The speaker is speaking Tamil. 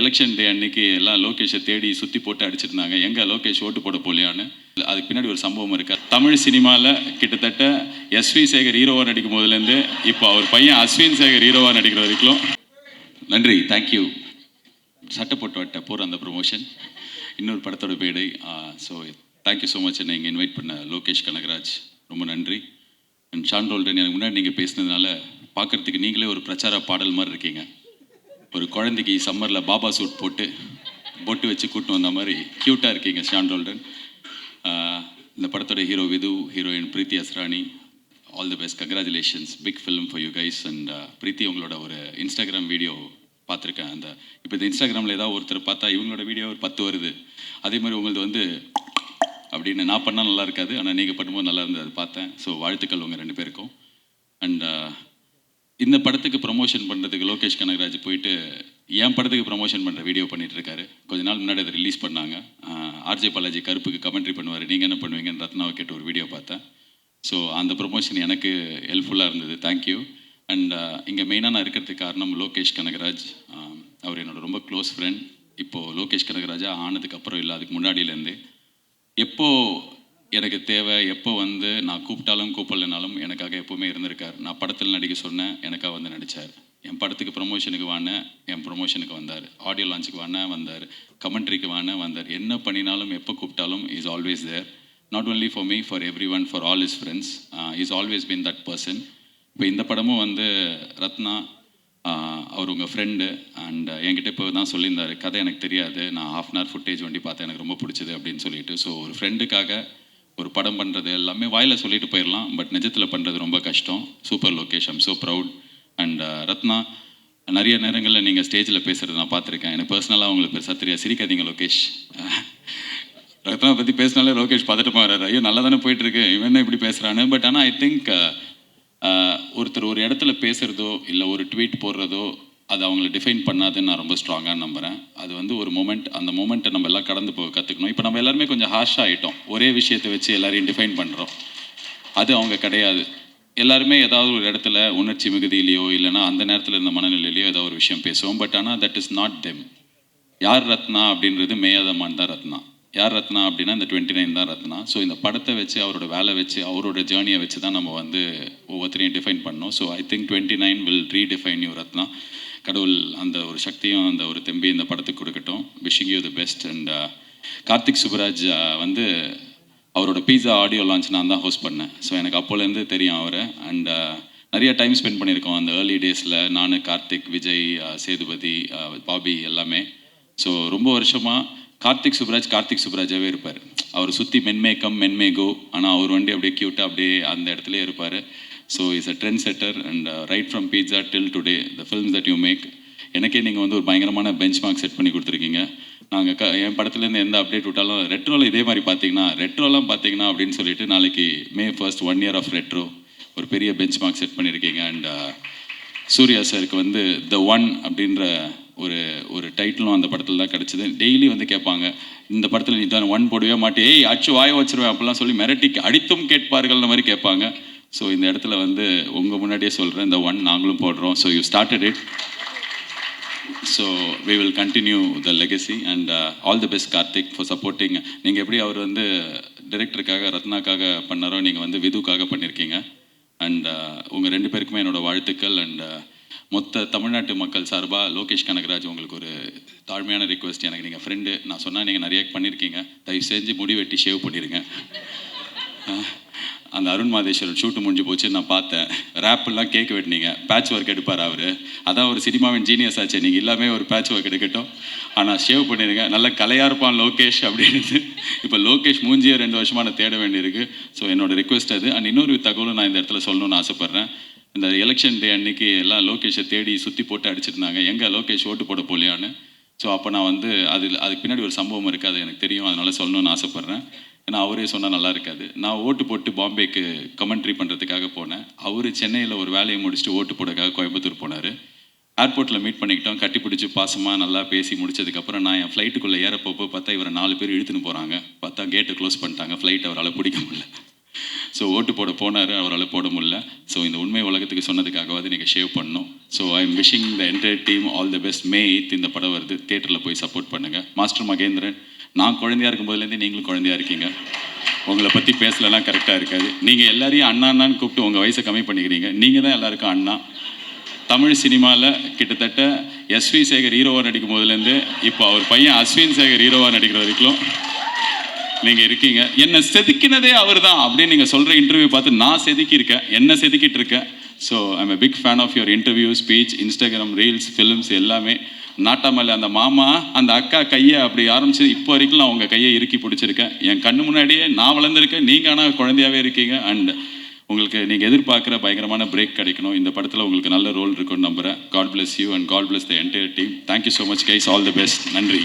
எலெக்ஷன் டே அன்னைக்கு எல்லாம் லோகேஷை தேடி சுற்றி போட்டு அடிச்சிருந்தாங்க. எங்கே லோகேஷ் ஓட்டு போட போலியான்னு. அதுக்கு பின்னாடி ஒரு சம்பவம் இருக்கு. தமிழ் சினிமாவில் கிட்டத்தட்ட எஸ்வி சேகர் ஹீரோவாக நடிக்கும் போதுலேருந்து இப்போ அவர் பையன் அஸ்வின் சேகர் ஹீரோவாக நடிக்கிற வரைக்கும் நன்றி, தேங்க்யூ. சட்டை போட்டு வட்ட போகிற அந்த ப்ரொமோஷன் இன்னொரு படத்தோட பேடை. So thank you so much. என்னை இங்கே இன்வைட் பண்ண லோகேஷ் கனகராஜ் ரொம்ப நன்றி. அண்ட் ஷான் ரோல்டன், எனக்கு முன்னாடி நீங்கள் பேசினதுனால பார்க்குறதுக்கு நீங்களே ஒரு பிரச்சார பாடல் மாதிரி இருக்கீங்க. ஒரு குழந்தைக்கு சம்மரில் பாபா சூட் போட்டு பொட்டு வச்சு கூட்டு வந்த மாதிரி க்யூட்டாக இருக்கீங்க ஷான் ரோல்டன். இந்த படத்தோட hero Vidhu, heroine Preethi Asrani, all the best, congratulations, big film for you guys. And Preethi, உங்களோட ஒரு இன்ஸ்டாகிராம் வீடியோ பார்த்துருக்கேன். அந்த இப்போ இந்த இன்ஸ்டாகிராமில் ஏதாவது ஒருத்தர் பார்த்தா இவங்களோட வீடியோ ஒரு 10 வருது. அதே மாதிரி உங்களது வந்து அப்படின்னு நான் பண்ணால் நல்லா இருக்காது, ஆனால் நீங்கள் பண்ணும்போது நல்லா இருந்தது, அது பார்த்தேன். ஸோ வாழ்த்துக்கள் உங்கள் 2 பேருக்கும். அண்ட் இந்த படத்துக்கு ப்ரொமோஷன் பண்ணுறதுக்கு லோகேஷ் கனகராஜ் போயிட்டு என் படத்துக்கு ப்ரொமோஷன் பண்ணுற வீடியோ பண்ணிகிட்ருக்காரு. கொஞ்ச நாள் முன்னாடி அதை ரிலீஸ் பண்ணாங்க. ஆர்ஜே பாலாஜி கருப்புக்கு கமெண்ட்ரி பண்ணுவார், நீங்கள் என்ன பண்ணுவீங்கன்னு ரத்னாவை கேட்டு ஒரு வீடியோ பார்த்தேன். ஸோ அந்த ப்ரொமோஷன் எனக்கு ஹெல்ப்ஃபுல்லாக இருந்தது, தேங்க்யூ. அண்ட் இங்கே மெயினாக நான் இருக்கிறதுக்கு காரணம் லோகேஷ் கனகராஜ். அவர் என்னோட ரொம்ப க்ளோஸ் ஃப்ரெண்ட். இப்போது லோகேஷ் கனகராஜா ஆனதுக்கப்புறம் இல்லை, அதுக்கு முன்னாடியிலேருந்தே எப்போது எனக்கு தேவை, எப்போ வந்து நான் கூப்பிட்டாலும் கூப்பிடலனாலும் எனக்காக எப்போவுமே இருந்திருக்கார். நான் படத்தில் நடிக்க சொன்னேன், எனக்காக வந்து நடித்தார். என் படத்துக்கு ப்ரொமோஷனுக்கு வானேன், என் ப்ரொமோஷனுக்கு வந்தார். ஆடியோ லான்ச்சுக்கு வானேன், வந்தார். கமெண்ட்ரிக்கு வானேன், வந்தார். என்ன பண்ணினாலும் எப்போ கூப்பிட்டாலும் is always there. Not only for me, for everyone, for all is friends. Is always been that person. இப்போ இந்த படமும் வந்து ரத்னா அவர் உங்கள் ஃப்ரெண்டு. அண்ட் என்கிட்ட இப்போ தான் சொல்லியிருந்தார், கதை எனக்கு தெரியாது, நான் ½ hour ஃபுட்டேஜ் வண்டி பார்த்தேன், எனக்கு ரொம்ப பிடிச்சது அப்படின்னு சொல்லிட்டு. ஸோ ஒரு ஃப்ரெண்டுக்காக ஒரு படம் பண்ணுறது எல்லாமே வாயில் சொல்லிட்டு போயிடலாம், பட் நிஜத்தில் பண்ணுறது ரொம்ப கஷ்டம். Super Lokesh, I'm so proud. And Ratna, நிறைய நேரங்களில் நீங்கள் ஸ்டேஜில் பேசுகிறது நான் பார்த்துருக்கேன். எனக்கு பர்சனலாக உங்களுக்கு பெருசாக தெரியாது, சிரிக்காதீங்க லோகேஷ். ரத்னா பற்றி பேசினாலே லோகேஷ் பதட்டமாக வர்றாரு, ஐயோ நல்லா தானே போயிட்டுருக்கு, இவன் என்ன இப்படி பேசுகிறான்னு. பட் ஆனால் ஐ திங்க் ஒருத்தர் ஒரு இடத்துல பேசுகிறதோ இல்லை ஒரு ட்வீட் போடுறதோ அது அவங்கள டிஃபைன் பண்ணாதுன்னு நான் ரொம்ப ஸ்ட்ராங்காக நம்புகிறேன். அது வந்து ஒரு மொமெண்ட், அந்த மொமெண்ட்டை நம்ம எல்லாம் கடந்து போக கற்றுக்கணும். இப்போ நம்ம எல்லாருமே கொஞ்சம் ஹார்ஷாக ஆகிட்டோம், ஒரே விஷயத்தை வச்சு எல்லாரையும் டிஃபைன் பண்ணுறோம். அது அவங்க கிடையாது. எல்லாருமே ஏதாவது ஒரு இடத்துல உணர்ச்சி மிகுதியிலையோ இல்லைனா அந்த நேரத்தில் இருந்த மனநிலையிலையோ ஏதாவது ஒரு விஷயம் பேசுவோம். பட் ஆனால் தட் இஸ் நாட் தெம். யார் ரத்னா அப்படின்றது மேயாதமான் தான் ரத்னா. யார் ரத்னா அப்படின்னா இந்த 29 தான் ரத்னா. ஸோ இந்த படத்தை வச்சு, அவரோட வேலை வச்சு, அவரோட ஜேர்னியை வச்சு தான் நம்ம வந்து ஒவ்வொருத்தரையும் டிஃபைன் பண்ணோம். So I think 29 will redefine you Ratna. கடவுள் அந்த ஒரு சக்தியும் அந்த ஒரு தெம்பி இந்த படத்துக்கு கொடுக்கட்டும். Wishing you the best. And Karthik Subbaraj வந்து அவரோட பீஸா ஆடியோ லான்ச் நான் தான் ஹோஸ்ட் பண்ணேன். ஸோ எனக்கு அப்போலேருந்து தெரியும் அவரை. அண்ட் நிறைய டைம் ஸ்பெண்ட் பண்ணியிருக்கோம் அந்த ஏர்லி டேஸில். நான், கார்த்திக், விஜய், சேதுபதி, பாபி எல்லாமே. ஸோ ரொம்ப வருஷமாக கார்த்திக் சுப்ராஜாகவே இருப்பார். அவர் சுற்றி மென்மேக்கம் மென்மேகோ, ஆனால் அவர் வண்டி அப்படியே க்யூட்டாக அப்படியே அந்த இடத்துலேயே இருப்பார். So is a trend setter. And right from Pizza till today the films that you make, எனக்கே நீங்கள் வந்து ஒரு பயங்கரமான பெஞ்ச் மார்க் செட் பண்ணி கொடுத்துருக்கீங்க. நாங்கள் என் படத்துலேருந்து எந்த அப்டேட் விட்டாலும் ரெட்ரோவில் இதே மாதிரி ரெட்ரோலாம் பார்த்தீங்கன்னா அப்படின்னு சொல்லிட்டு நாளைக்கு May 1st 1 year of retro ஒரு பெரிய பெஞ்ச் மார்க் செட் பண்ணியிருக்கீங்க. அண்ட் சூர்யா சாருக்கு வந்து த ஒன் அப்படின்ற ஒரு டைட்டிலும் அந்த படத்தில் தான் கிடச்சிது. டெய்லி வந்து கேட்பாங்க, இந்த படத்தில் நீ தான் 1 போடவே மாட்டேன், ஏய் அச்சு வாய வச்சிருவேன் அப்படிலாம் சொல்லி மிரட்டி அடித்தும் கேட்பார்கள்ன்ற மாதிரி கேட்பாங்க. ஸோ இந்த இடத்துல வந்து உங்கள் முன்னாடியே சொல்கிறேன், இந்த 1 நாங்களும் போடுறோம். So you started it, so we will continue the legacy. and all the best Karthik for supporting. நீங்கள் எப்படி அவர் வந்து டைரக்டருக்காக ரத்னாக்காக பண்ணாரோ, நீங்கள் வந்து விதுக்காக பண்ணியிருக்கீங்க. அண்ட் உங்கள் 2 பேருக்குமே என்னோடய வாழ்த்துக்கள். அண்ட் மொத்த தமிழ்நாட்டு மக்கள் சார்பாக லோகேஷ் கனகராஜ், உங்களுக்கு ஒரு தாழ்மையான ரிக்வெஸ்ட். எனக்கு நீங்கள் ஃப்ரெண்டு, நான் சொன்னால் நீங்கள் நிறைய பண்ணியிருக்கீங்க, தயவு செஞ்சு முடி வெட்டி ஷேவ் பண்ணிடுங்க. அந்த அருண் மாதேஸ்வரன் ஷூட்டு முடிஞ்சு போச்சு, நான் பார்த்தேன். ரேப்பெல்லாம் கேக் வெட்டினீங்க, பேட்ச் ஒர்க் எடுப்பார் அவர். அதான் ஒரு சினிமாவின் ஜீனியஸ் ஆச்சு. நீங்கள் எல்லாமே ஒரு பேட்ச் ஒர்க் எடுக்கட்டும், ஆனால் ஷேவ் பண்ணிடுங்க. நல்ல கலையாக இருப்பான் லோகேஷ் அப்படின்னு. இப்போ லோகேஷ் மூஞ்சியை 2 வருஷமாக நான் தேட வேண்டியிருக்கு. ஸோ என்னோட ரிக்வெஸ்ட் அது. அண்ட் இன்னொரு தகவலும் நான் இந்த இடத்துல சொல்லணும்னு ஆசைப்பட்றேன். இந்த எலெக்ஷன் டே அன்னைக்கு எல்லாம் லோகேஷை தேடி சுற்றி போட்டு அடிச்சிருந்தாங்க, எங்கே லோகேஷ் ஓட்டு போட போலியான்னு. ஸோ அப்போ நான் வந்து அதுக்கு பின்னாடி ஒரு சம்பவம் இருக்குது, அது எனக்கு தெரியும், அதனால் சொல்லணும்னு ஆசைப்பட்றேன். ஏன்னா அவரே சொன்னால் நல்லா இருக்காது. நான் ஓட்டு போட்டு பாம்பேக்கு கமெண்ட்ரி பண்ணுறதுக்காக போனேன். அவர் சென்னையில் ஒரு வேலையை முடிச்சுட்டு ஓட்டு போடுறதுக்காக கோயம்புத்தூர் போனார். ஏர்போர்ட்டில் மீட் பண்ணிக்கிட்டோம், கட்டி பிடிச்சி பாசமாக நல்லா பேசி முடிச்சதுக்கப்புறம் நான் என் ஃப்ளைட்டுக்குள்ளே ஏறப்போப்போ பார்த்தா இவரை 4 பேர் இழுத்துன்னு போகிறாங்க. பார்த்தா கேட்டை க்ளோஸ் பண்ணிட்டாங்க, ஃப்ளைட் அவரால் பிடிக்க முடியல. ஸோ ஓட்டு போட போனார், அவரால் போட முடியல. ஸோ இந்த உண்மை உலகத்துக்கு சொன்னதுக்காகவாது நீங்கள் ஷேவ் பண்ணணும். So I am wishing the entire team all the best. May 8 இந்த படம் வருது, தியேட்டரில் போய் சப்போர்ட் பண்ணுங்கள். மாஸ்டர் மகேந்திரன், நான் குழந்தையாக இருக்கும்போதுலேருந்தே நீங்களும் குழந்தையாக இருக்கீங்க. உங்களை பற்றி பேசலாம் கரெக்டாக இருக்காது. நீங்கள் எல்லாரையும் அண்ணா அண்ணான்னு கூப்பிட்டு உங்கள் வயசை கம்மி பண்ணிக்கிறீங்க. நீங்கள் தான் எல்லாருக்கும் அண்ணா. தமிழ் சினிமாவில் கிட்டத்தட்ட எஸ்வி சேகர் ஹீரோவாக நடிக்கும் போதுலேருந்து இப்போ அவர் பையன் அஸ்வின் சேகர் ஹீரோவாக நடிக்கிற வரைக்கும் நீங்கள் இருக்கீங்க. என்னை செதுக்கினதே அவர் தான் அப்படின்னு நீங்கள் சொல்கிற இன்டர்வியூ பார்த்து நான் செதுக்கியிருக்கேன், என்ன செதுக்கிட்டு இருக்கேன். So I'm a big fan of your interview, speech, Instagram reels, films எல்லாமே. நாட்டாமல்ல அந்த மாமா அந்த அக்கா கையை அப்படி ஆரம்பிச்சு இப்போ வரைக்கும் நான் உங்கள் கையை இறுக்கி பிடிச்சிருக்கேன். என் கண்ணு முன்னாடியே நான் வளர்ந்துருக்கேன், நீங்கள் ஆனால் குழந்தையாகவே இருக்கீங்க. அண்ட் உங்களுக்கு நீங்கள் எதிர்பார்க்குற பயங்கரமான பிரேக் கிடைக்கணும். இந்த படத்தில் உங்களுக்கு நல்ல ரோல் இருக்குன்னு நம்புகிறேன். God bless you and God bless the entire team. Thank you so much guys, all the best. நன்றி.